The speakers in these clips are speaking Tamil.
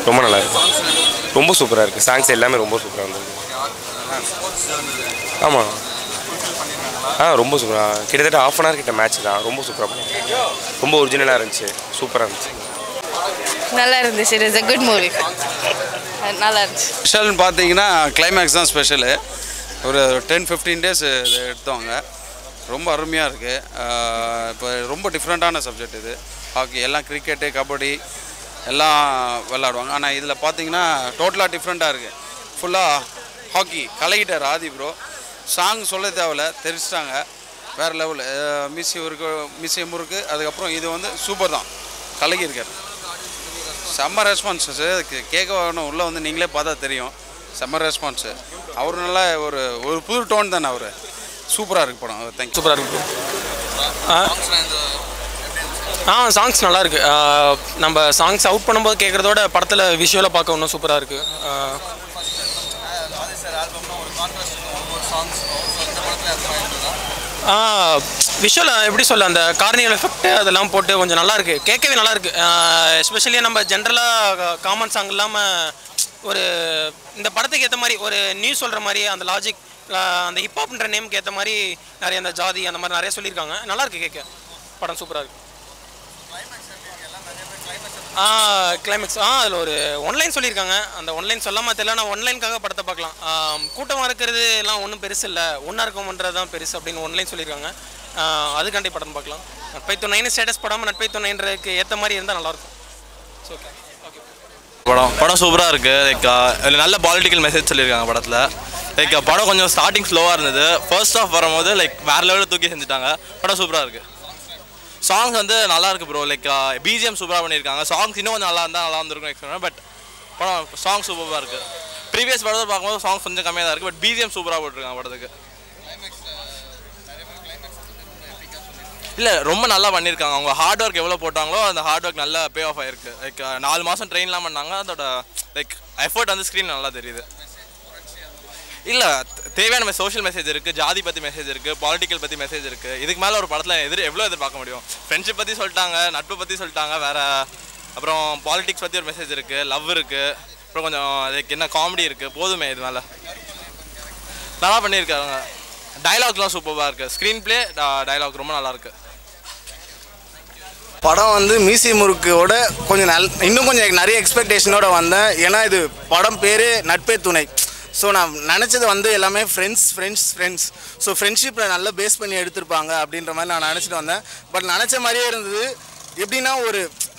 ரொம்ப நல்லா இருக்கு, ரொம்ப சூப்பராக இருக்குது. சாங்ஸ் எல்லாமே ரொம்ப சூப்பராக இருந்தது. ஆமாம், ரொம்ப சூப்பராக. கிட்டத்தட்ட ½ அன் ஹவர் கிட்ட மேட்ச் தான். ரொம்ப சூப்பராக பண்ணி, ரொம்ப ஒரிஜினலாக இருந்துச்சு, சூப்பராக இருந்துச்சு, நல்லா இருந்துச்சு. It is a good movie. நல்லா இருந்துச்சு. ஸ்பெஷல்னு பார்த்தீங்கன்னா கிளைமேக்ஸ் தான் ஸ்பெஷலு. ஒரு 10-15 டேஸ் எடுத்தவங்க. ரொம்ப அருமையாக இருக்குது. இப்போ ரொம்ப டிஃப்ரெண்ட்டான சப்ஜெக்ட் இது. ஹாக்கி எல்லாம் கிரிக்கெட்டு, கபடி எல்லாம் விளாடுவாங்க. ஆனால் இதில் பார்த்தீங்கன்னா டோட்டலாக டிஃப்ரெண்ட்டாக இருக்குது. ஃபுல்லாக ஹாக்கி கலக்கிட்டார் ஆதி ப்ரோ. சாங் சொல்ல தேவையில்ல, தெரிச்சிட்டாங்க. வேறு லெவலு. மியூசியம் இருக்குது. அதுக்கப்புறம் இது வந்து சூப்பர் தான், கலக்கியிருக்கார். செம்ம ரெஸ்பான்ஸு. கேட்க வேணும், உள்ளே வந்து நீங்களே பார்த்தா தெரியும். செம்ம ரெஸ்பான்ஸு. அவர் நல்லா ஒரு புது டோன் தானே அவர். சூப்பராக இருக்குது படம். தேங்க்யூ. சூப்பராக இருக்குது. சாங்ஸ் நல்லாயிருக்கு. நம்ம சாங்ஸ் அவுட் பண்ணும்போது கேட்குறதோட படத்தில் விஷுவலாக பார்க்க இன்னும் சூப்பராக இருக்குது. விஷுவல் எப்படி சொல்ல, அந்த கார்னியல் எஃபெக்ட் அதெல்லாம் போட்டு கொஞ்சம் நல்லாயிருக்கு, கேட்கவே நல்லாயிருக்கு. எஸ்பெஷலி நம்ம ஜென்ரலாக காமன் சாங் இல்லாமல் ஒரு இந்த படத்துக்கு ஏற்ற மாதிரி ஒரு நியூஸ் சொல்கிற மாதிரி அந்த லாஜிக், அந்த ஹிப்ஹாப்ன்ற நேமுக்கு ஏற்ற மாதிரி நிறைய அந்த ஜாதி அந்த மாதிரி நிறைய சொல்லியிருக்காங்க. நல்லாயிருக்கு கேட்க. படம் சூப்பராக இருக்குது. கிளைமேக்ஸ் அதில் ஒரு ஒன்லைன் சொல்லியிருக்காங்க. அந்த ஒன்லைன் சொல்லாமல் தெரியல, நான் ஒன்லைனுக்காக படத்தை பார்க்கலாம். கூட்டமாக இருக்கிறது எல்லாம் ஒன்றும் பெருசு இல்லை, ஒன்றா இருக்கோம்ன்றது தான் பெருசு அப்படின்னு ஒன்லைன் சொல்லியிருக்காங்க. அதுக்காண்டி படம் பார்க்கலாம். நட்பை துணைன்னு ஸ்டேட்டஸ் படாமல் நட்பை துணைன்றதுக்கு ஏற்ற மாதிரி இருந்தால் நல்லாயிருக்கும். Okay okay. படம் சூப்பராக இருக்குது. லைக் நல்ல பாலிட்டிக்கல் மெசேஜ் சொல்லியிருக்காங்க படத்தில். லைக் படம் கொஞ்சம் ஸ்டார்டிங் ஸ்லோவாக இருந்தது. ஃபர்ஸ்ட் ஆஃப் வரும்போது லைக் வேறு லெவலில் தூக்கி செஞ்சுட்டாங்க. படம் சூப்பராக இருக்குது. சாங்ஸ் வந்து நல்லா இருக்குது ப்ரோ. லைக் பிஜிஎம் சூப்பராக பண்ணியிருக்காங்க. சாங்ஸ் இன்னும் கொஞ்சம் நல்லா இருந்தால் நல்லா இருந்திருக்கும் எக்ஸ்பெக்ட். பட் படம் சாங் சூப்பராக இருக்குது. ப்ரீவியஸ் படத்தை பார்க்கும்போது சாங்ஸ் கொஞ்சம் கம்மியாக தான் இருக்குது. பட் பிஜிஎம் சூப்பராக போட்டிருக்காங்க படத்துக்கு. இல்லை ரொம்ப நல்லா பண்ணியிருக்காங்க. அவங்க ஹார்ட் ஒர்க் எவ்வளோ போட்டாங்களோ அந்த ஹார்ட் ஒர்க் நல்லா பே ஆஃப் ஆகிருக்கு. லைக் 4 மாதம் ட்ரெயின்லாம் பண்ணாங்க. அதோட லைக் எஃபர்ட் வந்து ஸ்க்ரீன் நல்லா தெரியுது. இல்லை தேவையான சோஷியல் மெசேஜ் இருக்குது, ஜாதி பற்றி மெசேஜ் இருக்குது, பாலிட்டிக்கல் பற்றி மெசேஜ் இருக்குது. இதுக்கு மேலே ஒரு படத்தில் எவ்வளோ எதிர்பார்க்க முடியும்? ஃப்ரெண்ட்ஷிப் பற்றி சொல்லிட்டாங்க, நட்பு பற்றி சொல்லிட்டாங்க, வேறு அப்புறம் பாலிட்டிக்ஸ் பற்றி ஒரு மெசேஜ் இருக்குது, லவ் இருக்குது, அப்புறம் கொஞ்சம் அதுக்கு என்ன காமெடி இருக்குது. போதுமே, இது மேலே நல்லா பண்ணியிருக்காங்க. டைலாக்லாம் சூப்பராக இருக்குது. ஸ்க்ரீன் ப்ளே, டைலாக் ரொம்ப நல்லாயிருக்கு. படம் வந்து மீசி முறுக்கோட கொஞ்சம் இன்னும் கொஞ்சம் நிறைய எக்ஸ்பெக்டேஷனோட வந்தேன். ஏன்னா இது படம் பேர் நட்பே துணை. ஸோ நான் நினச்சது வந்து எல்லாமே ஃப்ரெண்ட்ஸ். ஸோ ஃப்ரெண்ட்ஷிப்பில் நல்லா பேஸ் பண்ணி எடுத்திருப்பாங்க அப்படின்ற மாதிரி நான் நினச்சிட்டு வந்தேன். பட் நினச்ச மாதிரியே இருந்தது. எப்படின்னா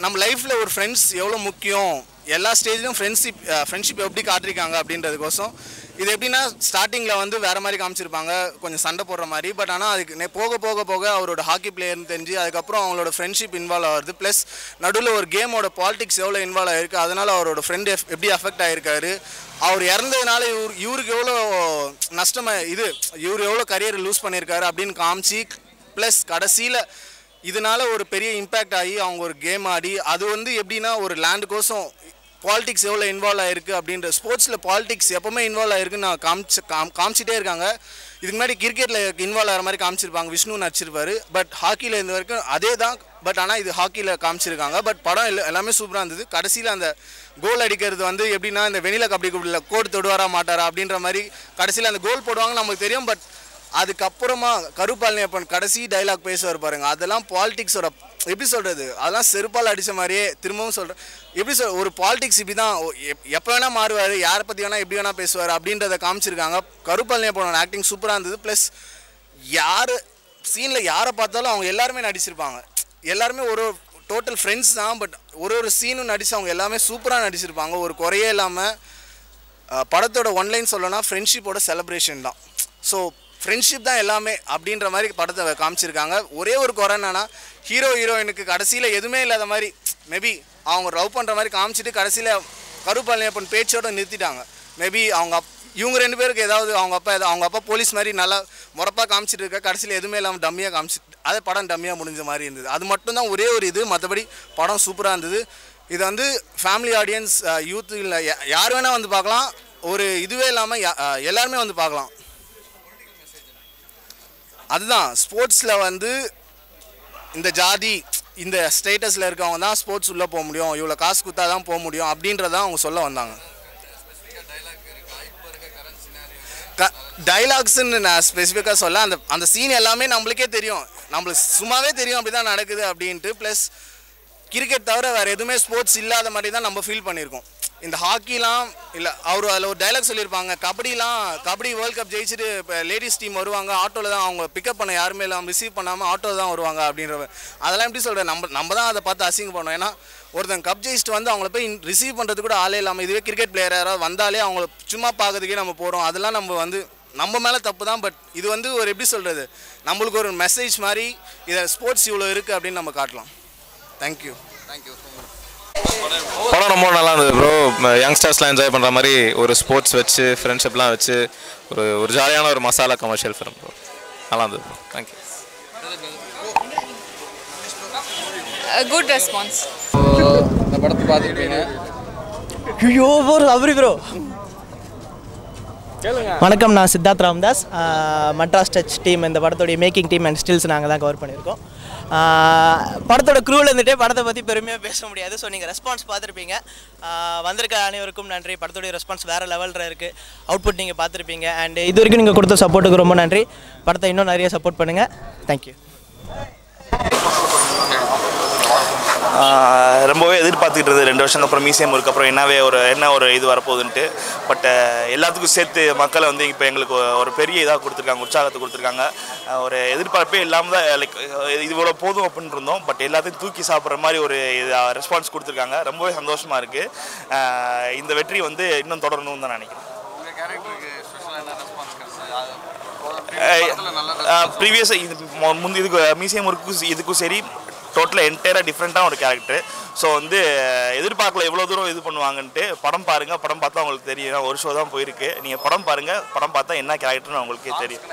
நம்ம லைஃப்பில் ஒரு ஃப்ரெண்ட்ஸ் எவ்வளோ முக்கியம், எல்லா ஸ்டேஜ்லையும் ஃப்ரெண்ட்ஷிப் எப்படி காட்டிருக்காங்க அப்படின்றதுக்கோசம். இது எப்படின்னா ஸ்டார்டிங்கில் வந்து வேறு மாதிரி காமிச்சிருப்பாங்க, கொஞ்சம் சண்டை போடுற மாதிரி. பட் ஆனால் அதுக்கு போக அவரோட ஹாக்கி பிளேயர்னு தெரிஞ்சு அதுக்கப்புறம் அவங்களோட ஃப்ரெண்ட்ஷிப் இன்வால்வ் ஆகுது. ப்ளஸ் நடுவில் ஒரு கேமோட பாலிடிக்ஸ் எவ்வளோ இன்வால்வ் ஆகிருக்கு, அதனால் அவரோட ஃப்ரெண்டு எப்படி அஃபெக்ட் ஆகிருக்காரு. அவர் இறந்ததுனால இவருக்கு எவ்வளோ நஷ்டமாக இவர் எவ்வளோ கரியரை லூஸ் பண்ணியிருக்காரு அப்படின்னு காமிச்சு, ப்ளஸ் கடைசியில் இதனால் ஒரு பெரிய இம்பேக்ட் ஆகி அவங்க ஒரு கேம் ஆடி அது வந்து எப்படின்னா ஒரு லேண்டுக்கோசம் பாலிடிக்ஸ் எவ்வளோ இன்வால்வ் ஆகிருக்கு அப்படின்ற. ஸ்போர்ட்ஸில் பாலிடிக்ஸ் எப்போவுமே இன்வால்வ் ஆகிருக்குன்னு நான் காமிச்சிட்டே இருக்காங்க. இதுக்கு முன்னாடி கிரிக்கெட்டில் இன்வால்வ் ஆகிற மாதிரி காமிச்சிருப்பாங்க, விஷ்ணு நடிச்சிருப்பார். பட் ஹாக்கியில் இருந்த வரைக்கும் அதே தான். பட் ஆனால் இது ஹாக்கியில் காமிச்சிருக்காங்க. பட் படம் எல்லாமே சூப்பராக இருந்தது. கடைசியில் அந்த கோல் அடிக்கிறது வந்து எப்படின்னா இந்த வெனிலா கபடி குடியில் கோடு தொடுவாரா மாட்டாரா அப்படின்ற மாதிரி கடைசியில் அந்த கோல் போடுவாங்க நமக்கு தெரியும். பட் அதுக்கப்புறமா கருப்பாளனியப்பன் கடைசி டைலாக் பேசுவார் பாருங்க, அதெல்லாம் பாலிடிக்ஸோட எப்படி சொல்கிறது, அதெல்லாம் செருப்பால் அடித்த மாதிரியே திரும்பவும் சொல்கிறேன். எப்படி ஒரு பாலிடிக்ஸ் இப்படி தான், எப்போ வேணால் மாறுவார், யாரை பற்றி வேணால் எப்படி வேணால் பேசுவார் அப்படின்றத காமிச்சிருக்காங்க. கருப்பாளனியப்பனோட ஆக்டிங் சூப்பராக இருந்தது. ப்ளஸ் சீனில் யாரை பார்த்தாலும் அவங்க எல்லாருமே நடிச்சிருப்பாங்க. எல்லாருமே ஒரு டோட்டல் ஃப்ரெண்ட்ஸ் தான். பட் ஒரு சீனும் நடிச்சு அவங்க எல்லாமே சூப்பராக நடிச்சிருப்பாங்க. ஒரு குறையே இல்லாமல் படத்தோட ஒன்லைன் சொல்லணும்னா ஃப்ரெண்ட்ஷிப்போட செலிப்ரேஷன் தான். ஸோ ஃப்ரெண்ட்ஷிப் தான் எல்லாமே அப்படின்ற மாதிரி படத்தை காமிச்சிருக்காங்க. ஒரே ஒரு குறை என்னன்னா ஹீரோயினுக்கு கடைசியில் எதுவுமே இல்லாத மாதிரி, மேபி அவங்க லவ் பண்ணுற மாதிரி காமிச்சிட்டு கடைசியில் கருப்பாளனியப்பன் பேச்சோட நிறுத்திட்டாங்க. மேபி இவங்க 2 பேருக்கு ஏதாவது அவங்க அப்பா போலீஸ் மாதிரி நல்லா முறப்பாக காமிச்சிட்டு இருக்க, கடைசியில் எதுவுமே இல்லாமல் டம்மியாக காமிச்சிட்டு அதே படம் டம்மியாக முடிஞ்ச மாதிரி இருந்தது. அது மட்டும்தான் ஒரே ஒரு இது. மற்றபடி படம் சூப்பராக இருந்தது. இது வந்து ஃபேமிலி ஆடியன்ஸ், யூத் இல்லை யார் வேணால் வந்து பார்க்கலாம். ஒரு இதுவே இல்லாமல் எல்லாருமே வந்து பார்க்கலாம். அதுதான் ஸ்போர்ட்ஸில் வந்து இந்த ஜாதி இந்த ஸ்டேட்டஸில் இருக்கவங்க தான் ஸ்போர்ட்ஸ் உள்ளே போக முடியும், இவ்வளோ காசு கொடுத்தா தான் போக முடியும் அப்படின்றதான் அவங்க சொல்ல வந்தாங்க. டைலாக்ஸ்ன்னு நான் ஸ்பெசிஃபிக்காக சொல்ல, அந்த சீன் எல்லாமே நம்மளுக்கே தெரியும், நம்மளுக்கு சும்மாவே தெரியும் அப்படி தான் நடக்குது அப்படின்ட்டு. ப்ளஸ் கிரிக்கெட் தவிர வேறு எதுவுமே ஸ்போர்ட்ஸ் இல்லாத மாதிரி தான் நம்ம ஃபீல் பண்ணியிருக்கோம். இந்த ஹாக்கிலாம் இல்லை, அவர் அதில் ஒரு டைலாக் சொல்லியிருப்பாங்க, கபடி வேர்ல்ட் கப் ஜெயிச்சுட்டு இப்போ லேடிஸ் டீம் வருவாங்க, ஆட்டோவில் தான் அவங்க பிக்கப் பண்ண யாருமே இல்லாமல் ரிசீவ் பண்ணாமல் ஆட்டோவில் தான் வருவாங்க அப்படின்ற. அதெல்லாம் எப்படி சொல்கிறேன், நம்ம தான் அதை பார்த்து அசிங்க பண்ணோம். ஏன்னா ஒருத்தன் கப் ஜெயிச்சுட்டு வந்து அவங்கள போய் ரிசீவ் பண்ணுறது கூட ஆளே இல்லாமல், இதுவே கிரிக்கெட் பிளேயர் யாராவது வந்தாலே அவங்கள சும்மா பார்க்கறதுக்கே நம்ம போகிறோம். அதெல்லாம் நம்ம மேலே தப்பு தான். பட் இது வந்து ஒரு எப்படி சொல்கிறது, நம்மளுக்கு ஒரு மெசேஜ் மாதிரி இதை ஸ்போர்ட்ஸ் இவ்வளோ இருக்குது அப்படின்னு நம்ம காட்டலாம். தேங்க்யூ. படம் ரொம்ப நல்லா இருந்தது ப்ரோ. யங்ஸ்டர்ஸ்லாம் என்ஜாய் பண்ணுற மாதிரி ஒரு ஸ்போர்ட்ஸ் வச்சு ஃப்ரெண்ட்ஷிப்லாம் வச்சு ஒரு ஜாலியான ஒரு மசாலா கமர்ஷியல் ஃபிலிம் ப்ரோ. நல்லா இருந்தது ப்ரோ. தேங்க்யூ. Good response. இந்த படத்தை பார்த்துக்கிட்டீங்க? ஐயோ ப்ரோ அவரி ப்ரோ. வணக்கம், நான் சித்தார்த் ராம்தாஸ், மட்ராஸ் டச் டீம். இந்த படத்தோடைய மேக்கிங் டீம் அண்ட் ஸ்டில்ஸ் நாங்கள் தான் கவர் பண்ணியிருக்கோம். படத்தோட க்ரூவில் இருந்துகிட்டே படத்தை பற்றி பெருமையாக பேச முடியாது. ஸோ நீங்கள் ரெஸ்பான்ஸ் பார்த்துருப்பீங்க. வந்திருக்க அனைவருக்கும் நன்றி. படத்தோடைய ரெஸ்பான்ஸ் வேறு லெவலில் இருக்குது. அவுட்புட் நீங்கள் பார்த்துருப்பீங்க. அண்ட் இது வரைக்கும் நீங்கள் கொடுத்த சப்போர்ட்டுக்கு ரொம்ப நன்றி. படத்தை இன்னும் நிறைய சப்போர்ட் பண்ணுங்கள். தேங்க்யூ. ரொம்பவே எதிர்பார்த்துக்கிட்டு 2 வருஷம் அப்புறம் மியூசியம் அப்புறம் என்ன ஒரு இது வரப்போகுதுன்ட்டு. பட் எல்லாத்துக்கும் சேர்த்து மக்களை வந்து இப்போ எங்களுக்கு ஒரு பெரிய இதாக கொடுத்துருக்காங்க, உற்சாகத்தை கொடுத்துருக்காங்க. ஒரு எதிர்பார்ப்பே இல்லாமல் தான் லைக் இது இவ்வளோ போதும் அப்படின்னு இருந்தோம். பட் எல்லாத்தையும் தூக்கி சாப்பிட்ற மாதிரி ஒரு ரெஸ்பான்ஸ் கொடுத்துருக்காங்க. ரொம்பவே சந்தோஷமாக இருக்குது. இந்த வெற்றி வந்து இன்னும் தொடரணும்னு தான் நினைக்கிறேன். ப்ரீவியஸாக இதுக்கு மியூசியம் இதுக்கும் சரி டோட்டலாக என்டையராக டிஃப்ரெண்ட்டாக ஒரு கேரக்டர். ஸோ வந்து எதிர்பார்க்கல எவ்வளோ தூரம் இது பண்ணுவாங்கன்ட்டு. படம் பாருங்கள், படம் பார்த்தா உங்களுக்கு தெரியும். ஒரு ஷோ தான் போயிருக்கு. நீங்கள் படம் பாருங்கள், படம் பார்த்தா என்ன கேரக்டர்னு உங்களுக்கே தெரியும்.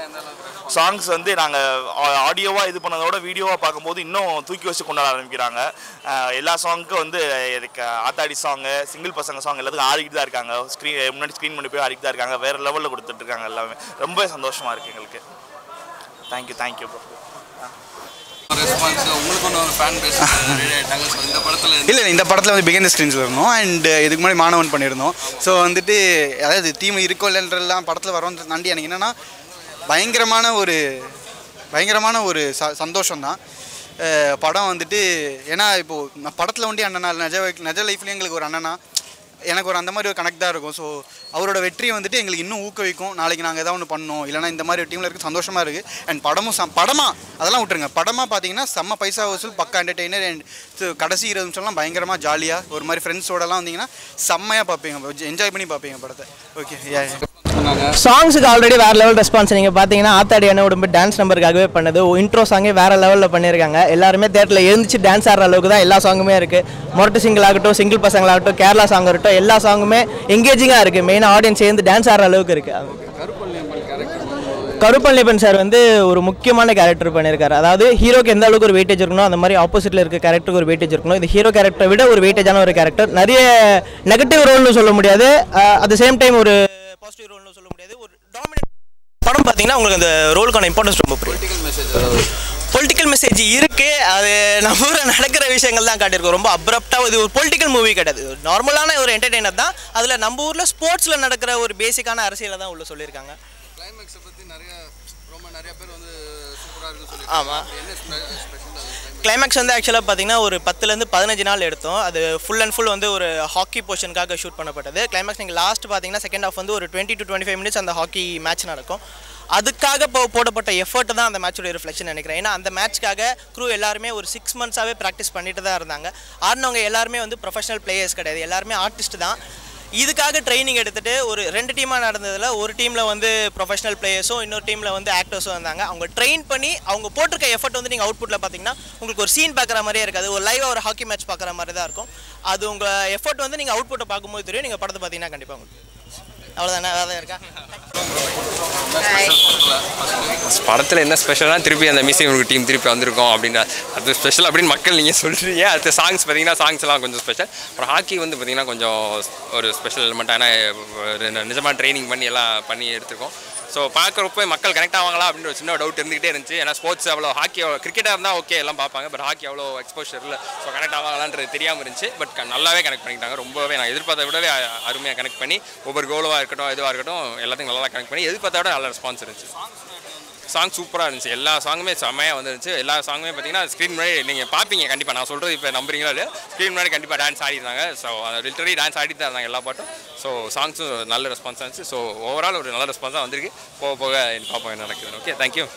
சாங்ஸ் வந்து நாங்கள் ஆடியோவாக இது பண்ணதோட வீடியோவாக பார்க்கும்போது இன்னும் தூக்கி வச்சு கொண்டாட ஆரம்பிக்கிறாங்க. எல்லா சாங்குக்கும் வந்து ஆத்தாடி சாங்கு, சிங்கிள் பசங்க சாங் எல்லாத்துக்கும் ஆடிக்கிட்டு தான் இருக்காங்க. முன்னாடி ஸ்க்ரீன் பண்ணி போய் ஆடிக்கிட்டு தான் இருக்காங்க. வேறு லெவலில் கொடுத்துட்ருக்காங்க. எல்லாமே ரொம்ப சந்தோஷமாக இருக்குது எங்களுக்கு. Thank you bro. இல்லை, இந்த படத்தில் வந்து பிகின் ஸ்க்ரீன்ஸில் இருந்தோம். அண்ட் இதுக்கு முன்னாடி மாணவன் பண்ணியிருந்தோம். ஸோ வந்துட்டு அதாவது தீம் இருக்கோ இல்லைன்றலாம் படத்தில் வரோன்ற நண்டி எனக்கு என்னென்னா பயங்கரமான ஒரு சந்தோஷம் தான். படம் வந்துட்டு ஏன்னா இப்போது நான் படத்தில் வந்து அண்ணனா நிஜ லைஃப்லேயும் எங்களுக்கு ஒரு அண்ணனா எனக்கு ஒரு அந்த மாதிரி ஒரு கனெக்ட் தான் இருக்கும். ஸோ அவரோட வெற்றி வந்துட்டு எங்களுக்கு இன்னும் ஊக்குவிக்கும். நாளைக்கு நாங்கள் எதாவது ஒன்று பண்ணோம், இல்லைனா இந்த மாதிரி டீமில் இருக்குது, சந்தோஷமாக இருக்குது. அண்ட் படமாக அதெல்லாம் விட்டுருங்க. படமாக பார்த்தீங்கன்னா செம்ம பைசா வசூல், பக்கா என்டர்டெய்னர். அண்ட் கடைசி 20 நிமிஷம்லாம் பயங்கரமாக ஜாலியாக ஒரு மாதிரி ஃப்ரெண்ட்ஸோடலாம் வந்தீங்கன்னா செம்மையாக பார்ப்பீங்க, என்ஜாய் பண்ணி பார்ப்பீங்க படத்தை. ஓகே. சாங்ஸுக்கு ஆல்ரெடி வேறு லெவல் ரெஸ்பான்ஸ். நீங்கள் பார்த்தீங்கன்னா ஆத்தாடி என்ன உடம்பு டான்ஸ் நம்பருக்காகவே பண்ணது. இன்ட்ரோ சாங்கே வேறு லெவலில் பண்ணியிருக்காங்க. எல்லாருமே தேட்டரில் எழுந்துச்சு டான்ஸ் ஆடுற அளவுக்கு தான் எல்லா சாங்குமே இருக்குது. மொரட்டு சிங்கிள் ஆகட்டும், சிங்கிள் பசங்களாகட்டும், கேரளா சாங் ஆகட்டும், எல்லா சாங்குமே எங்கேஜிங்காக இருக்குது. மெயினாக ஆடியன்ஸ் சேர்ந்து டான்ஸ் ஆடுற அளவுக்கு இருக்குது. கருப்பள்ளியப்பன் சார் வந்து ஒரு முக்கியமான கேரக்டர் பண்ணியிருக்காரு. அதாவது ஹீரோக்கு எந்த அளவுக்கு ஒரு வெயிட்டேஜ் இருக்கணும், அந்த மாதிரி ஆப்போசிட்டில் இருக்க கேரக்டருக்கு ஒரு வெயிட்டேஜ் இருக்கணும். இது ஹீரோ கேரக்டரை விட ஒரு வெயிட்டேஜான ஒரு கேரக்டர். நிறைய நெகட்டிவ் ரோல்னு சொல்ல முடியாது, அட் த சேம் டைம் ஒரு பாசிட்டிவ் ரோல்னு சொல்ல முடியாது. ஒரு டாமினன்ட் படம் பார்த்தீங்கன்னா உங்களுக்கு அந்த ரோலுக்கான இம்பார்ட்டன்ஸ் ரொம்ப பொலிட்டிக்கல் மெசேஜ் இருக்குது. அது நம்ம ஊரில் நடக்கிற விஷயங்கள் தான் காட்டியிருக்கோம். ரொம்ப அப்ரப்டாக இது ஒரு பொலிட்டிக்கல் மூவி கிடையாது, நார்மலான ஒரு என்டர்டெய்னர் தான். அதில் நம்ம ஊரில் ஸ்போர்ட்ஸில் நடக்கிற ஒரு பேசிக்கான அரசியலை தான் உள்ள சொல்லியிருக்காங்க. ஆமாம், கிளைமேக்ஸ் வந்து ஆக்சுவலாக பார்த்தீங்கன்னா ஒரு 10லேருந்து 15 நாள் எடுத்தோம். அது ஃபுல் அண்ட் ஃபுல் வந்து ஒரு ஹாக்கி போர்ஷனுக்காக ஷூட் பண்ணப்பட்டது. கிளைமேக்ஸ் நீங்கள் லாஸ்ட் பார்த்தீங்கன்னா செகண்ட் ஹாஃப் வந்து ஒரு 20 to 25 மினிட்ஸ் அந்த ஹாக்கி மேட்ச் நடக்கும். அதுக்காக போடப்பட்ட எஃபர்ட் தான் அந்த மேட்சோட ரிஃப்ளெக்ஷன் நினைக்கிறேன். ஏன்னா அந்த மேட்ச்க்காக க்ரூ எல்லாருமே ஒரு 6 மந்த்ஸாகவே ப்ராக்டிஸ் பண்ணிட்டு தான் இருந்தாங்க. ஆடினவங்க எல்லாருமே வந்து ப்ரொஃபஷனல் பிளேயர்ஸ் கிடையாது, எல்லாருமே ஆர்டிஸ்ட் தான். இதுக்காக ட்ரைனிங் எடுத்துகிட்டு ஒரு 2 டீமாக நடந்ததில் ஒரு டீமில் வந்து ப்ரொஃபஷனல் பிளேயர்ஸும் இன்னொரு டீமில் வந்து ஆக்டர்ஸும் இருந்தாங்க. அவங்க ட்ரெயின் பண்ணி அவங்க போட்டிருக்க எஃபர்ட் வந்து நீங்கள் அவுட்புட்டில் பார்த்தீங்கன்னா உங்களுக்கு ஒரு சீன் பார்க்குற மாதிரியே இருக்காது, ஒரு லைவாக ஒரு ஹாக்கி மேட்ச் பார்க்குற மாதிரி தான் இருக்கும். அது உங்கள் எஃபர்ட் வந்து நீங்கள் அவுட்புட்டை பார்க்கும்போது தெரியும். நீங்கள் படத்தை பார்த்தீங்கன்னா கண்டிப்பாக உங்களுக்கு அவ்வளோதானே. வேறு இருக்கா? படத்தில் என்ன ஸ்பெஷலாக திருப்பி அந்த மியூசியம் டீம் திருப்பி வந்திருக்கோம் அப்படின்னா அது ஸ்பெஷல் அப்படின்னு மக்கள் நீங்கள் சொல்கிறீங்க. அடுத்த சாங்ஸ் பார்த்தீங்கன்னா சாங்ஸ்லாம் கொஞ்சம் ஸ்பெஷல். அப்புறம் ஹாக்கி வந்து பார்த்திங்கன்னா கொஞ்சம் ஒரு ஸ்பெஷல் எலிமெண்ட். ஆனால் நிஜமாக ட்ரைனிங் பண்ணி எல்லாம் பண்ணி எடுத்துருக்கோம். ஸோ பார்க்குறப்ப மக்கள் கனெக்ட் ஆவாங்களா அப்படின்ற ஒரு சின்ன டவுட் இருந்துகிட்டே இருந்துச்சு. ஏன்னா ஸ்போர்ட்ஸ் அவ்வளோ ஹாக்கி கிரிக்கெட்டாக இருந்தால் ஓகே எல்லாம் பார்ப்பாங்க, பட் ஹாக்கி அவ்வளோ எக்ஸ்போஷர் இல்லை. ஸோ கனெக்ட் ஆவாங்களான்றது தெரியாமல் இருந்துச்சு. பட் நல்லாவே கனெக்ட் பண்ணிக்கிட்டாங்க. ரொம்பவே நான் எதிர்பார்த்த விடவே அருமையாக கனெக்ட் பண்ணி ஒவ்வொரு கோலுவாக இருக்கட்டும் எதுவாக இருக்கட்டும் எல்லாத்தையும் நல்லா கனெக்ட் பண்ணி எதிர்பார்த்த விட நல்ல ரெஸ்பான்ஸ் இருந்துச்சு. சாங் சூப்பராக இருந்துச்சு. எல்லா சாங்குமே செம்மையாக வந்துருந்துச்சு. எல்லா சாங்குமே பார்த்தீங்கன்னா ஸ்க்ரீன் முன்னாடி நீங்கள் பார்ப்பீங்க கண்டிப்பாக. நான் சொல்கிறது இப்போ நம்புறீங்களா இல்லையா, ஸ்க்ரீன் முன்னாடி கண்டிப்பாக டான்ஸ் ஆடிருந்தாங்க. ஸோ லிட்டரலி டான்ஸ் ஆடிட்டு தான் இருந்தாங்க எல்லா பாட்டும். ஸோ சாங்ஸும் நல்ல ரெஸ்பான்ஸாக இருந்துச்சு. ஸோ ஓவரால் ஒரு நல்ல ரெஸ்பான்ஸாக வந்திருக்கு. போக போக பார்ப்போம் என்ன நடக்குதுன்னு. Okay, thank you.